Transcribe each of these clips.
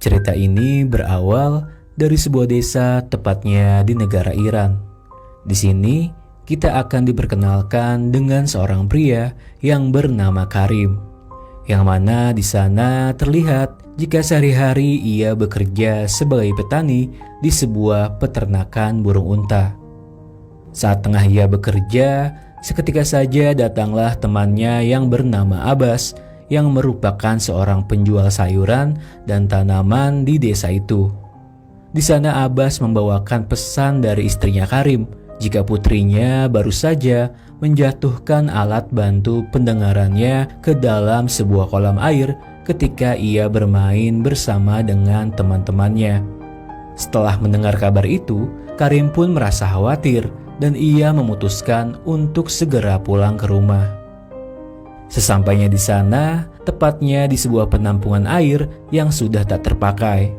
Cerita ini berawal dari sebuah desa, tepatnya di negara Iran. Di sini kita akan diperkenalkan dengan seorang pria yang bernama Karim, yang mana di sana terlihat jika sehari-hari ia bekerja sebagai petani di sebuah peternakan burung unta. Saat tengah ia bekerja, seketika saja datanglah temannya yang bernama Abbas, yang merupakan seorang penjual sayuran dan tanaman di desa itu. Di sana Abbas membawakan pesan dari istrinya Karim jika putrinya baru saja menjatuhkan alat bantu pendengarannya ke dalam sebuah kolam air ketika ia bermain bersama dengan teman-temannya. Setelah mendengar kabar itu, Karim pun merasa khawatir dan ia memutuskan untuk segera pulang ke rumah. Sesampainya di sana, tepatnya di sebuah penampungan air yang sudah tak terpakai,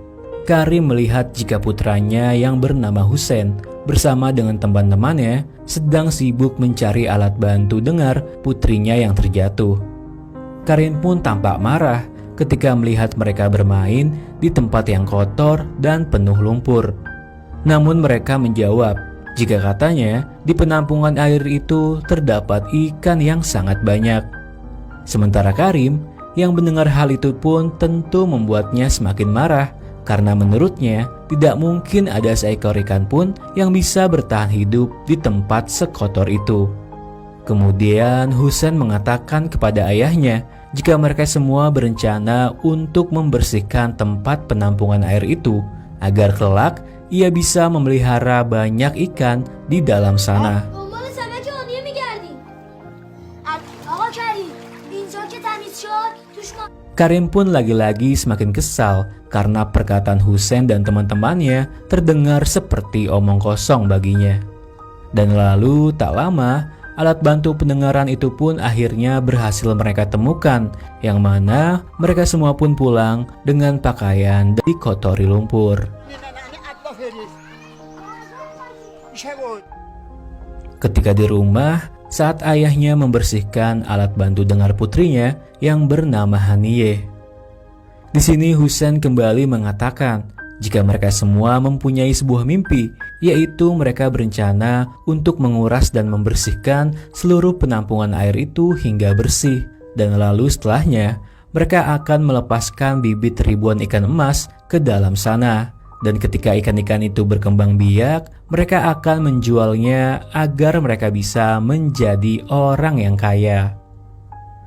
Karim melihat jika putranya yang bernama Husein bersama dengan teman-temannya sedang sibuk mencari alat bantu dengar putrinya yang terjatuh. Karim pun tampak marah ketika melihat mereka bermain di tempat yang kotor dan penuh lumpur. Namun mereka menjawab jika katanya di penampungan air itu terdapat ikan yang sangat banyak. Sementara Karim yang mendengar hal itu pun tentu membuatnya semakin marah karena menurutnya tidak mungkin ada seekor ikan pun yang bisa bertahan hidup di tempat sekotor itu. Kemudian Husein mengatakan kepada ayahnya jika mereka semua berencana untuk membersihkan tempat penampungan air itu agar kelak ia bisa memelihara banyak ikan di dalam sana. Karim pun lagi-lagi semakin kesal karena perkataan Husein dan teman-temannya terdengar seperti omong kosong baginya. Dan lalu tak lama, alat bantu pendengaran itu pun akhirnya berhasil mereka temukan, yang mana mereka semua pun pulang dengan pakaian dikotori lumpur. Ketika di rumah, saat ayahnya membersihkan alat bantu dengar putrinya yang bernama Haniyeh. Di sini Husein kembali mengatakan jika mereka semua mempunyai sebuah mimpi, yaitu mereka berencana untuk menguras dan membersihkan seluruh penampungan air itu hingga bersih, dan lalu setelahnya mereka akan melepaskan bibit ribuan ikan emas ke dalam sana. Dan ketika ikan-ikan itu berkembang biak, mereka akan menjualnya agar mereka bisa menjadi orang yang kaya.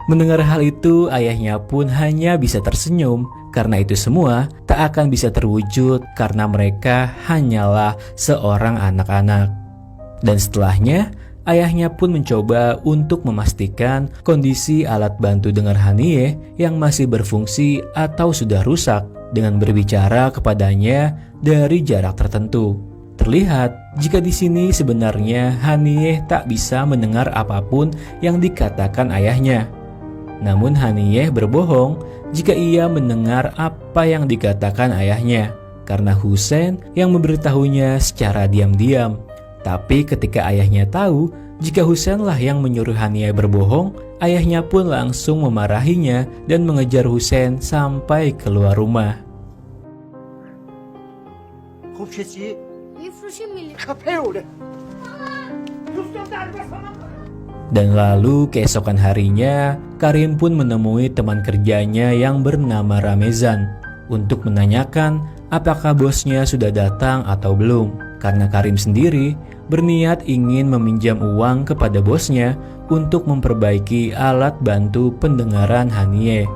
Mendengar hal itu, ayahnya pun hanya bisa tersenyum karena itu semua tak akan bisa terwujud karena mereka hanyalah seorang anak-anak. Dan setelahnya, ayahnya pun mencoba untuk memastikan kondisi alat bantu dengar Haniyeh yang masih berfungsi atau sudah rusak dengan berbicara kepadanya dari jarak tertentu. Terlihat jika di sini sebenarnya Haniyeh tak bisa mendengar apapun yang dikatakan ayahnya. Namun Haniyeh berbohong jika ia mendengar apa yang dikatakan ayahnya, karena Husein yang memberitahunya secara diam-diam. Tapi ketika ayahnya tahu jika Huseinlah yang menyuruh Haniyeh berbohong, ayahnya pun langsung memarahinya dan mengejar Husein sampai keluar rumah. Dan lalu keesokan harinya, Karim pun menemui teman kerjanya yang bernama Ramezan untuk menanyakan apakah bosnya sudah datang atau belum. Karena Karim sendiri berniat ingin meminjam uang kepada bosnya untuk memperbaiki alat bantu pendengaran Haniyeh.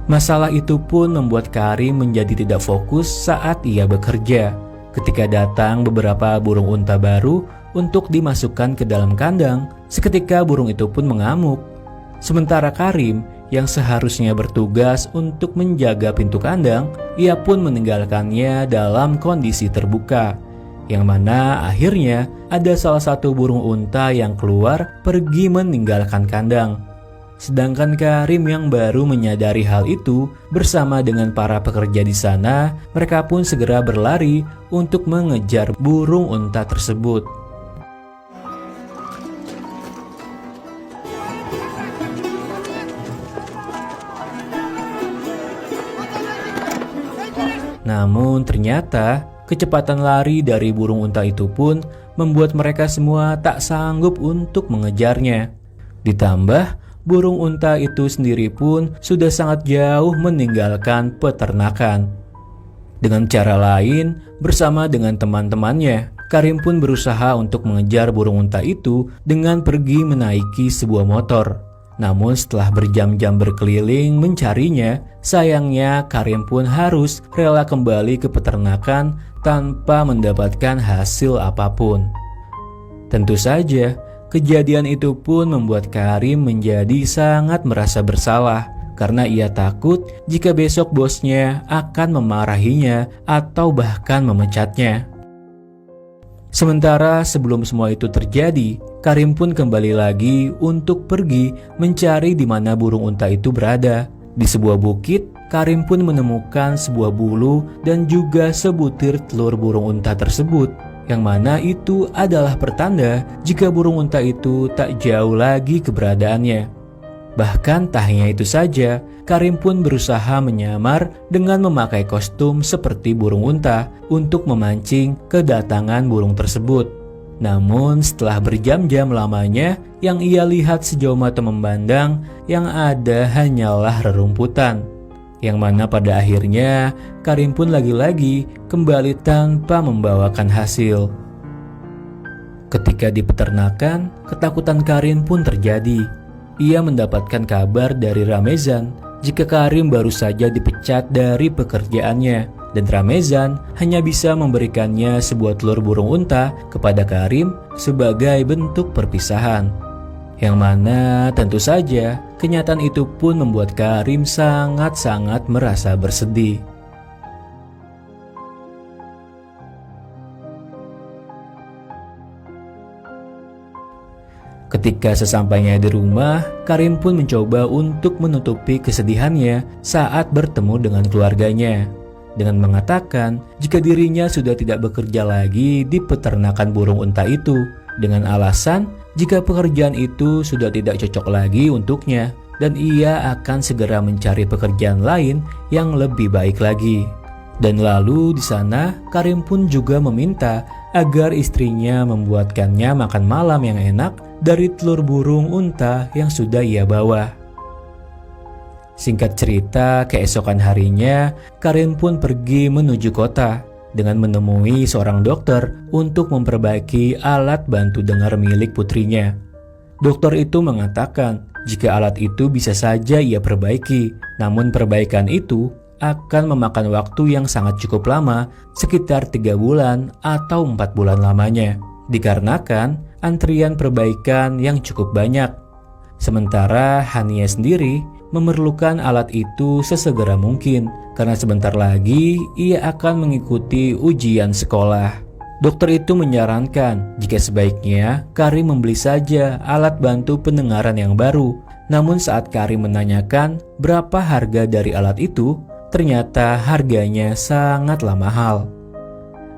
Masalah itu pun membuat Karim menjadi tidak fokus saat ia bekerja. Ketika datang beberapa burung unta baru untuk dimasukkan ke dalam kandang, seketika burung itu pun mengamuk. Sementara Karim yang seharusnya bertugas untuk menjaga pintu kandang, ia pun meninggalkannya dalam kondisi terbuka, yang mana akhirnya ada salah satu burung unta yang keluar pergi meninggalkan kandang. Sedangkan Karim yang baru menyadari hal itu bersama dengan para pekerja di sana, mereka pun segera berlari untuk mengejar burung unta tersebut. Namun ternyata kecepatan lari dari burung unta itu pun membuat mereka semua tak sanggup untuk mengejarnya. Ditambah, burung unta itu sendiri pun sudah sangat jauh meninggalkan peternakan. Dengan cara lain, bersama dengan teman-temannya, Karim pun berusaha untuk mengejar burung unta itu dengan pergi menaiki sebuah motor. Namun setelah berjam-jam berkeliling mencarinya, sayangnya Karim pun harus rela kembali ke peternakan tanpa mendapatkan hasil apapun. Tentu saja, kejadian itu pun membuat Karim menjadi sangat merasa bersalah karena ia takut jika besok bosnya akan memarahinya atau bahkan memecatnya. Sementara sebelum semua itu terjadi, Karim pun kembali lagi untuk pergi mencari di mana burung unta itu berada. Di sebuah bukit, Karim pun menemukan sebuah bulu dan juga sebutir telur burung unta tersebut, yang mana itu adalah pertanda jika burung unta itu tak jauh lagi keberadaannya. Bahkan tak hanya itu saja, Karim pun berusaha menyamar dengan memakai kostum seperti burung unta untuk memancing kedatangan burung tersebut. Namun setelah berjam-jam lamanya, yang ia lihat sejauh mata memandang yang ada hanyalah rerumputan. Yang mana pada akhirnya Karim pun lagi-lagi kembali tanpa membawakan hasil. Ketika di peternakan, ketakutan Karim pun terjadi. Ia mendapatkan kabar dari Ramezan jika Karim baru saja dipecat dari pekerjaannya, dan Ramezan hanya bisa memberikannya sebuah telur burung unta kepada Karim sebagai bentuk perpisahan. Yang mana tentu saja kenyataan itu pun membuat Karim sangat-sangat merasa bersedih. Ketika sesampainya di rumah, Karim pun mencoba untuk menutupi kesedihannya saat bertemu dengan keluarganya, dengan mengatakan jika dirinya sudah tidak bekerja lagi di peternakan burung unta itu, dengan alasan jika pekerjaan itu sudah tidak cocok lagi untuknya dan ia akan segera mencari pekerjaan lain yang lebih baik lagi. Dan lalu di sana Karim pun juga meminta agar istrinya membuatkannya makan malam yang enak dari telur burung unta yang sudah ia bawa. Singkat cerita, keesokan harinya Karim pun pergi menuju kota dengan menemui seorang dokter untuk memperbaiki alat bantu dengar milik putrinya. Dokter itu mengatakan jika alat itu bisa saja ia perbaiki, namun perbaikan itu akan memakan waktu yang sangat cukup lama, sekitar 3 bulan atau 4 bulan lamanya, dikarenakan antrian perbaikan yang cukup banyak. Sementara Hania sendiri memerlukan alat itu sesegera mungkin, karena sebentar lagi ia akan mengikuti ujian sekolah. Dokter itu menyarankan jika sebaiknya Karim membeli saja alat bantu pendengaran yang baru. Namun saat Karim menanyakan berapa harga dari alat itu, ternyata harganya sangatlah mahal.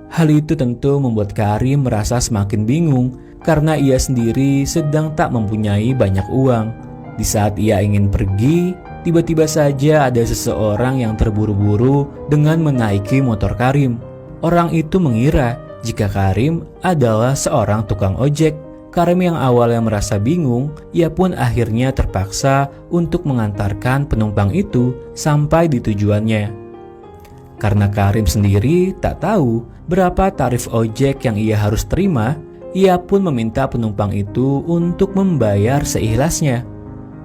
Hal itu tentu membuat Karim merasa semakin bingung karena ia sendiri sedang tak mempunyai banyak uang. Di saat ia ingin pergi, tiba-tiba saja ada seseorang yang terburu-buru dengan menaiki motor Karim. Orang itu mengira jika Karim adalah seorang tukang ojek. Karim yang awalnya merasa bingung, ia pun akhirnya terpaksa untuk mengantarkan penumpang itu sampai di tujuannya. Karena Karim sendiri tak tahu berapa tarif ojek yang ia harus terima, ia pun meminta penumpang itu untuk membayar seikhlasnya.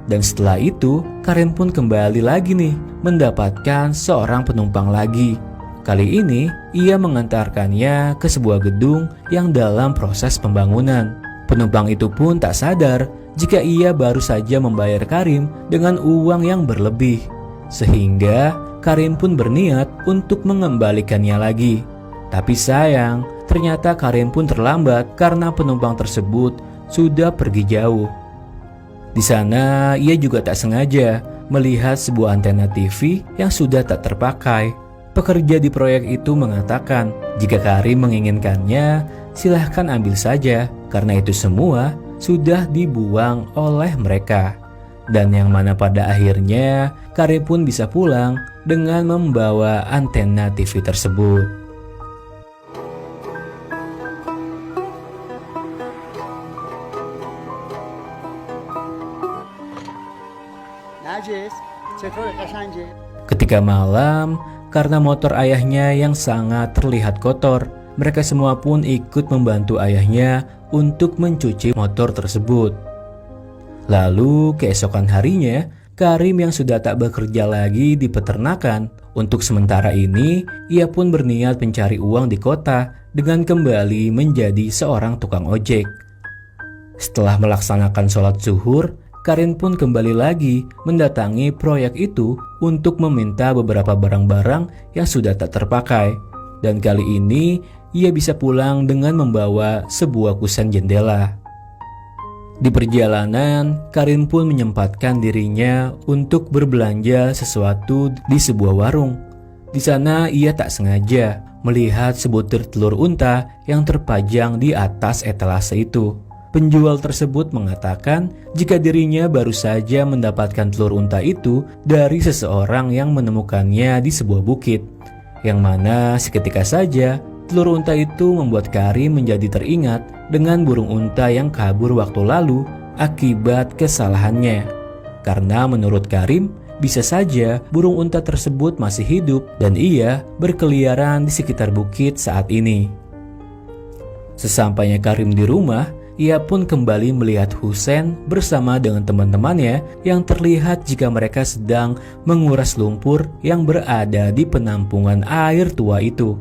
Dan setelah itu, Karim pun kembali lagi nih mendapatkan seorang penumpang lagi. Kali ini, ia mengantarkannya ke sebuah gedung yang dalam proses pembangunan. Penumpang itu pun tak sadar jika ia baru saja membayar Karim dengan uang yang berlebih. Sehingga Karim pun berniat untuk mengembalikannya lagi. Tapi sayang, ternyata Karim pun terlambat karena penumpang tersebut sudah pergi jauh. Di sana ia juga tak sengaja melihat sebuah antena TV yang sudah tak terpakai. Pekerja di proyek itu mengatakan jika Karim menginginkannya, silahkan ambil saja karena itu semua sudah dibuang oleh mereka. Dan yang mana pada akhirnya Karim pun bisa pulang dengan membawa antena TV tersebut. Ketika malam, karena motor ayahnya yang sangat terlihat kotor, mereka semua pun ikut membantu ayahnya untuk mencuci motor tersebut. Lalu keesokan harinya, Karim yang sudah tak bekerja lagi di peternakan, untuk sementara ini ia pun berniat mencari uang di kota dengan kembali menjadi seorang tukang ojek. Setelah melaksanakan sholat zuhur, Karim pun kembali lagi mendatangi proyek itu untuk meminta beberapa barang-barang yang sudah tak terpakai. Dan kali ini ia bisa pulang dengan membawa sebuah kusen jendela. Di perjalanan, Karim pun menyempatkan dirinya untuk berbelanja sesuatu di sebuah warung. Di sana ia tak sengaja melihat sebutir telur unta yang terpajang di atas etalase itu. Penjual tersebut mengatakan jika dirinya baru saja mendapatkan telur unta itu dari seseorang yang menemukannya di sebuah bukit. Yang mana seketika saja telur unta itu membuat Karim menjadi teringat dengan burung unta yang kabur waktu lalu akibat kesalahannya. Karena menurut Karim, bisa saja burung unta tersebut masih hidup dan ia berkeliaran di sekitar bukit saat ini. Sesampainya Karim di rumah, ia pun kembali melihat Husen bersama dengan teman-temannya yang terlihat jika mereka sedang menguras lumpur yang berada di penampungan air tua itu.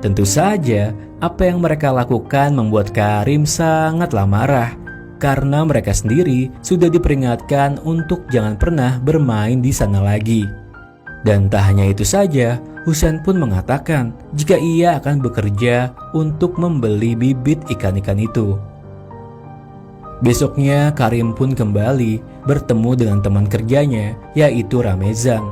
Tentu saja, apa yang mereka lakukan membuat Karim sangatlah marah karena mereka sendiri sudah diperingatkan untuk jangan pernah bermain di sana lagi. Dan tak hanya itu saja, Husen pun mengatakan jika ia akan bekerja untuk membeli bibit ikan-ikan itu. Besoknya Karim pun kembali bertemu dengan teman kerjanya, yaitu Ramezan.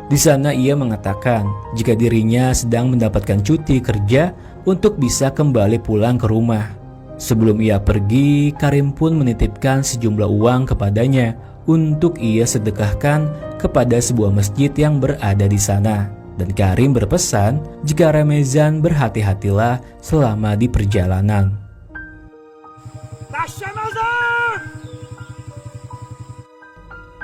Di sana ia mengatakan jika dirinya sedang mendapatkan cuti kerja untuk bisa kembali pulang ke rumah. Sebelum ia pergi, Karim pun menitipkan sejumlah uang kepadanya untuk ia sedekahkan kepada sebuah masjid yang berada di sana. Dan Karim berpesan jika Ramezan berhati-hatilah selama di perjalanan.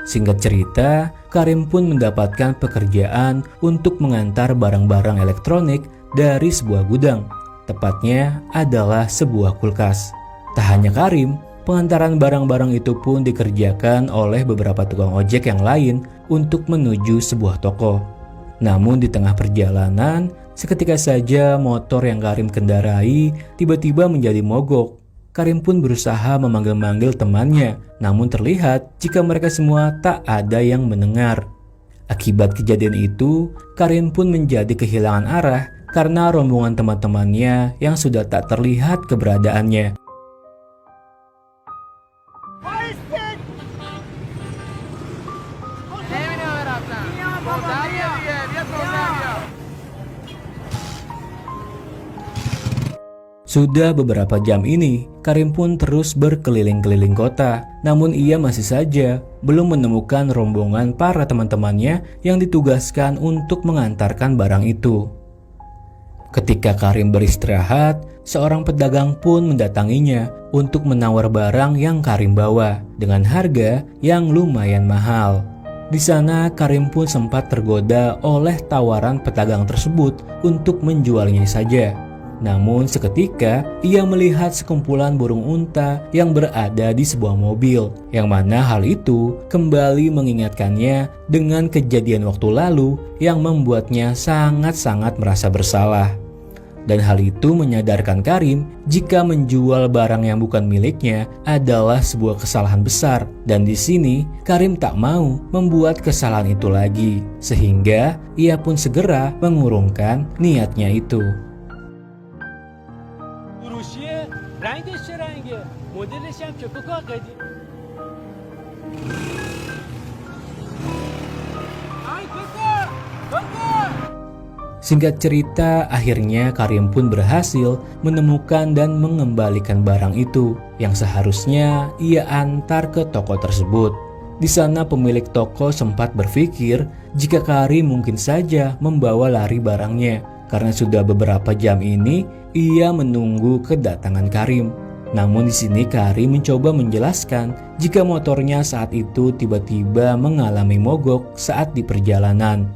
Singkat cerita, Karim pun mendapatkan pekerjaan untuk mengantar barang-barang elektronik dari sebuah gudang. Tepatnya adalah sebuah kulkas. Tak hanya Karim, pengantaran barang-barang itu pun dikerjakan oleh beberapa tukang ojek yang lain untuk menuju sebuah toko. Namun di tengah perjalanan, seketika saja motor yang Karim kendarai tiba-tiba menjadi mogok. Karim pun berusaha memanggil-manggil temannya, namun terlihat jika mereka semua tak ada yang mendengar. Akibat kejadian itu, Karim pun menjadi kehilangan arah karena rombongan teman-temannya yang sudah tak terlihat keberadaannya. Sudah beberapa jam ini, Karim pun terus berkeliling-keliling kota. Namun ia masih saja belum menemukan rombongan para teman-temannya yang ditugaskan untuk mengantarkan barang itu. Ketika Karim beristirahat, seorang pedagang pun mendatanginya untuk menawar barang yang Karim bawa dengan harga yang lumayan mahal. Di sana Karim pun sempat tergoda oleh tawaran pedagang tersebut untuk menjualnya saja. Namun seketika ia melihat sekumpulan burung unta yang berada di sebuah mobil, yang mana hal itu kembali mengingatkannya dengan kejadian waktu lalu yang membuatnya sangat-sangat merasa bersalah. Dan hal itu menyadarkan Karim jika menjual barang yang bukan miliknya adalah sebuah kesalahan besar. Dan di sini Karim tak mau membuat kesalahan itu lagi, sehingga ia pun segera mengurungkan niatnya itu. Singkat cerita, akhirnya Karim pun berhasil menemukan dan mengembalikan barang itu yang seharusnya ia antar ke toko tersebut. Di sana pemilik toko sempat berpikir jika Karim mungkin saja membawa lari barangnya karena sudah beberapa jam ini ia menunggu kedatangan Karim. Namun di sini Karim mencoba menjelaskan jika motornya saat itu tiba-tiba mengalami mogok saat di perjalanan.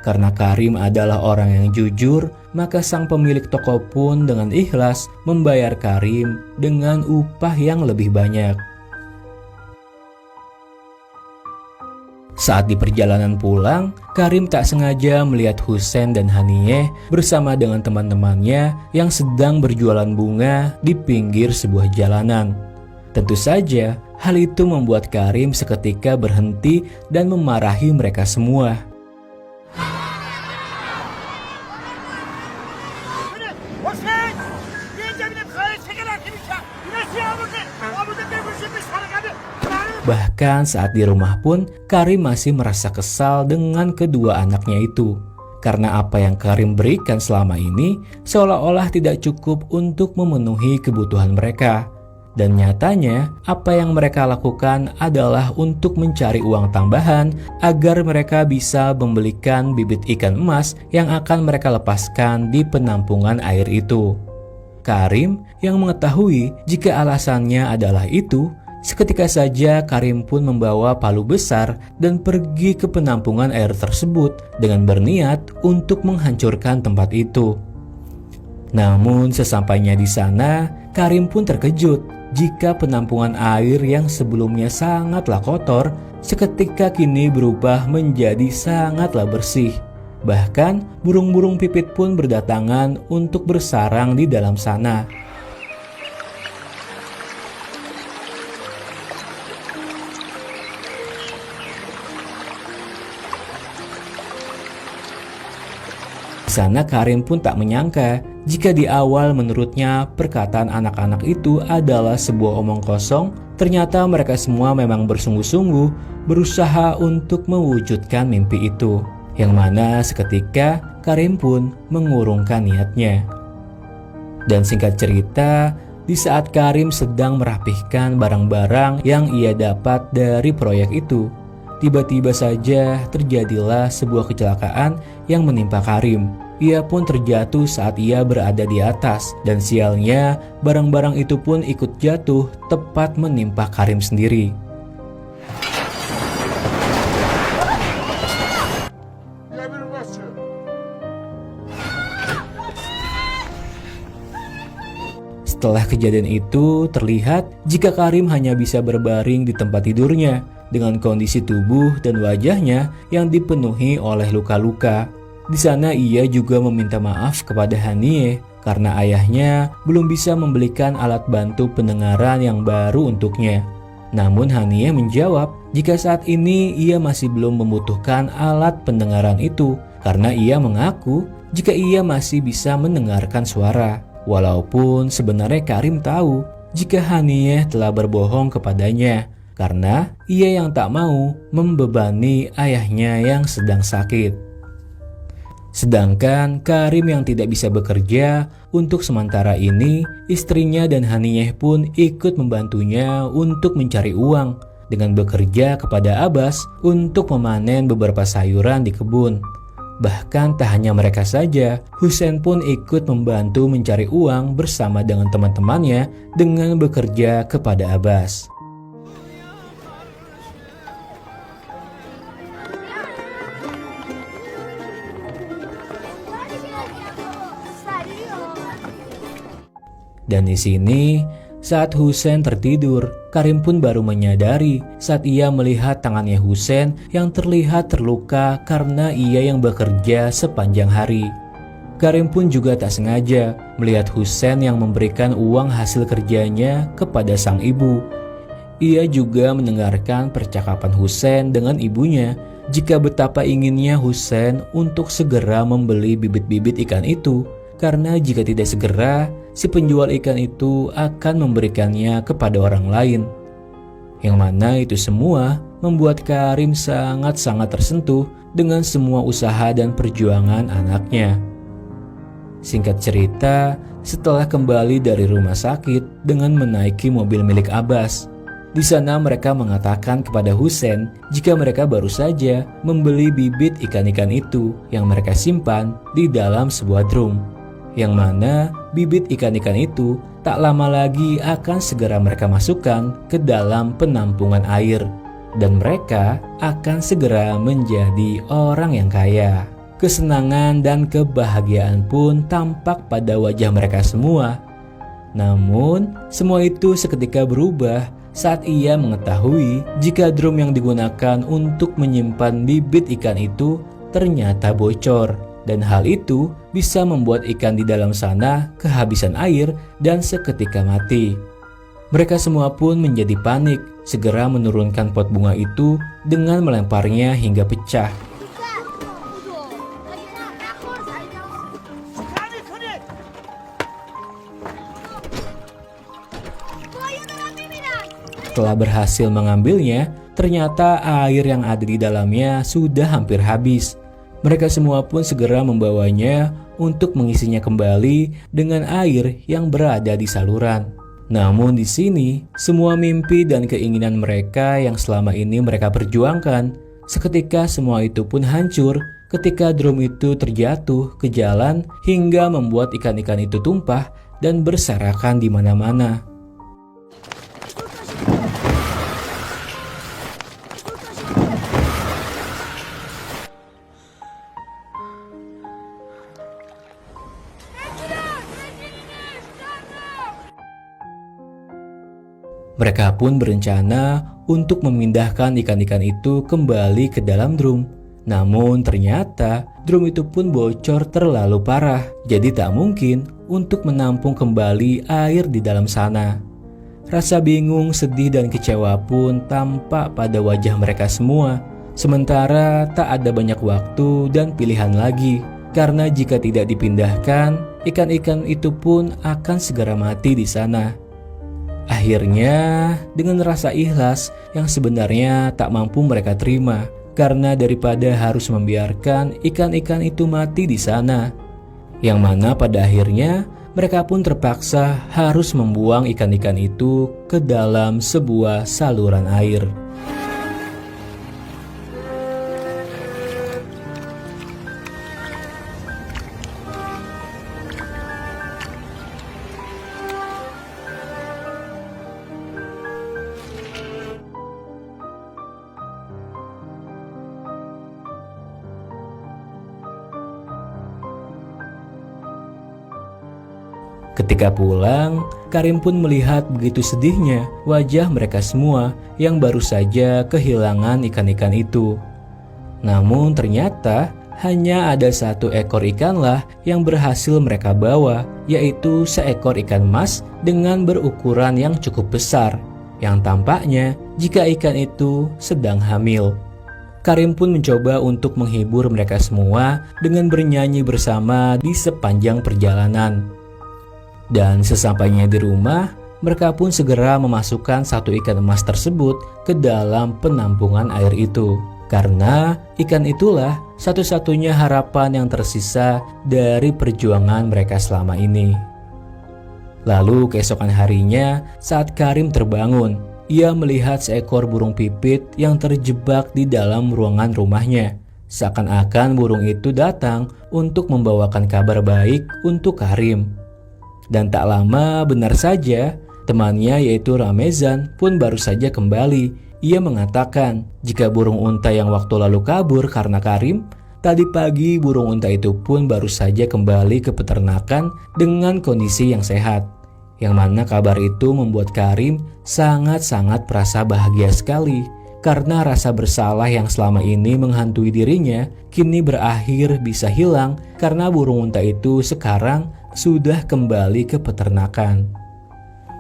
Karena Karim adalah orang yang jujur, maka sang pemilik toko pun dengan ikhlas membayar Karim dengan upah yang lebih banyak. Saat di perjalanan pulang, Karim tak sengaja melihat Husein dan Haniyeh bersama dengan teman-temannya yang sedang berjualan bunga di pinggir sebuah jalanan. Tentu saja, hal itu membuat Karim seketika berhenti dan memarahi mereka semua. Bahkan saat di rumah pun Karim masih merasa kesal dengan kedua anaknya itu. Karena apa yang Karim berikan selama ini seolah-olah tidak cukup untuk memenuhi kebutuhan mereka. Dan nyatanya apa yang mereka lakukan adalah untuk mencari uang tambahan agar mereka bisa membelikan bibit ikan emas yang akan mereka lepaskan di penampungan air itu. Karim yang mengetahui jika alasannya adalah itu, seketika saja Karim pun membawa palu besar dan pergi ke penampungan air tersebut dengan berniat untuk menghancurkan tempat itu. Namun sesampainya di sana, Karim pun terkejut jika penampungan air yang sebelumnya sangatlah kotor, seketika kini berubah menjadi sangatlah bersih. Bahkan burung-burung pipit pun berdatangan untuk bersarang di dalam sana. Di sana Karim pun tak menyangka jika di awal menurutnya perkataan anak-anak itu adalah sebuah omong kosong, ternyata mereka semua memang bersungguh-sungguh berusaha untuk mewujudkan mimpi itu. Yang mana seketika Karim pun mengurungkan niatnya. Dan singkat cerita, di saat Karim sedang merapihkan barang-barang yang ia dapat dari proyek itu, tiba-tiba saja terjadilah sebuah kecelakaan yang menimpa Karim. Ia pun terjatuh saat ia berada di atas, dan sialnya barang-barang itu pun ikut jatuh tepat menimpa Karim sendiri. Setelah kejadian itu, terlihat jika Karim hanya bisa berbaring di tempat tidurnya dengan kondisi tubuh dan wajahnya yang dipenuhi oleh luka-luka. Di sana ia juga meminta maaf kepada Haniyeh karena ayahnya belum bisa membelikan alat bantu pendengaran yang baru untuknya. Namun Haniyeh menjawab jika saat ini ia masih belum membutuhkan alat pendengaran itu karena ia mengaku jika ia masih bisa mendengarkan suara. Walaupun sebenarnya Karim tahu jika Haniyeh telah berbohong kepadanya karena ia yang tak mau membebani ayahnya yang sedang sakit. Sedangkan Karim yang tidak bisa bekerja, untuk sementara ini istrinya dan Haniyeh pun ikut membantunya untuk mencari uang dengan bekerja kepada Abbas untuk memanen beberapa sayuran di kebun. Bahkan tak hanya mereka saja, Husein pun ikut membantu mencari uang bersama dengan teman-temannya dengan bekerja kepada Abbas. Dan di sini, saat Husein tertidur, Karim pun baru menyadari saat ia melihat tangannya Husein yang terlihat terluka karena ia yang bekerja sepanjang hari. Karim pun juga tak sengaja melihat Husein yang memberikan uang hasil kerjanya kepada sang ibu. Ia juga mendengarkan percakapan Husein dengan ibunya jika betapa inginnya Husein untuk segera membeli bibit-bibit ikan itu. Karena jika tidak segera, si penjual ikan itu akan memberikannya kepada orang lain. Yang mana itu semua membuat Karim sangat-sangat tersentuh dengan semua usaha dan perjuangan anaknya. Singkat cerita, setelah kembali dari rumah sakit dengan menaiki mobil milik Abbas, Di sana mereka mengatakan kepada Husein jika mereka baru saja membeli bibit ikan-ikan itu yang mereka simpan di dalam sebuah drum, yang mana bibit ikan-ikan itu tak lama lagi akan segera mereka masukkan ke dalam penampungan air, dan mereka akan segera menjadi orang yang kaya. Kesenangan dan kebahagiaan pun tampak pada wajah mereka semua. Namun, semua itu seketika berubah saat ia mengetahui jika drum yang digunakan untuk menyimpan bibit ikan itu ternyata bocor, dan hal itu bisa membuat ikan di dalam sana kehabisan air dan seketika mati. Mereka semua pun menjadi panik, segera menurunkan pot bunga itu dengan melemparnya hingga pecah. Setelah berhasil mengambilnya, ternyata air yang ada di dalamnya sudah hampir habis. Mereka semua pun segera membawanya untuk mengisinya kembali dengan air yang berada di saluran. Namun di sini, semua mimpi dan keinginan mereka yang selama ini mereka perjuangkan, seketika semua itu pun hancur ketika drum itu terjatuh ke jalan hingga membuat ikan-ikan itu tumpah dan berserakan di mana-mana. Mereka pun berencana untuk memindahkan ikan-ikan itu kembali ke dalam drum. Namun ternyata drum itu pun bocor terlalu parah, jadi tak mungkin untuk menampung kembali air di dalam sana. Rasa bingung, sedih, dan kecewa pun tampak pada wajah mereka semua. Sementara tak ada banyak waktu dan pilihan lagi, karena jika tidak dipindahkan, ikan-ikan itu pun akan segera mati di sana. Akhirnya, dengan rasa ikhlas yang sebenarnya tak mampu mereka terima, karena daripada harus membiarkan ikan-ikan itu mati di sana, yang mana pada akhirnya mereka pun terpaksa harus membuang ikan-ikan itu ke dalam sebuah saluran air. Ketika pulang, Karim pun melihat begitu sedihnya wajah mereka semua yang baru saja kehilangan ikan-ikan itu. Namun ternyata hanya ada satu ekor ikanlah yang berhasil mereka bawa, yaitu seekor ikan mas dengan berukuran yang cukup besar, yang tampaknya jika ikan itu sedang hamil. Karim pun mencoba untuk menghibur mereka semua dengan bernyanyi bersama di sepanjang perjalanan. Dan sesampainya di rumah, mereka pun segera memasukkan satu ikan emas tersebut ke dalam penampungan air itu. Karena ikan itulah satu-satunya harapan yang tersisa dari perjuangan mereka selama ini. Lalu keesokan harinya, saat Karim terbangun, ia melihat seekor burung pipit yang terjebak di dalam ruangan rumahnya. Seakan-akan burung itu datang untuk membawakan kabar baik untuk Karim. Dan tak lama, benar saja, temannya yaitu Ramezan pun baru saja kembali. Ia mengatakan jika burung unta yang waktu lalu kabur karena Karim, tadi pagi burung unta itu pun baru saja kembali ke peternakan dengan kondisi yang sehat. Yang mana kabar itu membuat Karim sangat-sangat merasa bahagia sekali. Karena rasa bersalah yang selama ini menghantui dirinya kini berakhir bisa hilang karena burung unta itu sekarang sudah kembali ke peternakan.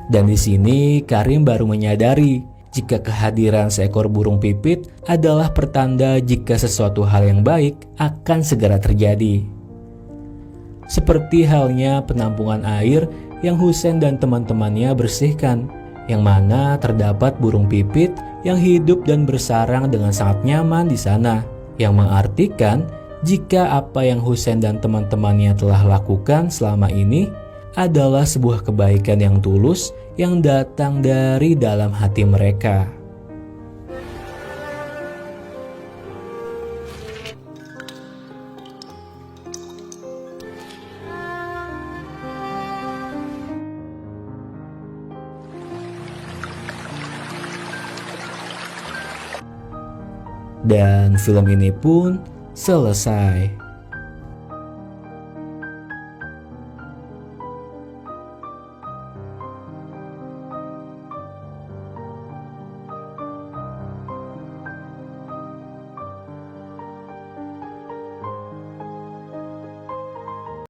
Dan di sini Karim baru menyadari jika kehadiran seekor burung pipit adalah pertanda jika sesuatu hal yang baik akan segera terjadi. Seperti halnya penampungan air yang Husein dan teman-temannya bersihkan, yang mana terdapat burung pipit yang hidup dan bersarang dengan sangat nyaman di sana, yang mengartikan jika apa yang Husein dan teman-temannya telah lakukan selama ini adalah sebuah kebaikan yang tulus yang datang dari dalam hati mereka. Dan film ini pun selesai.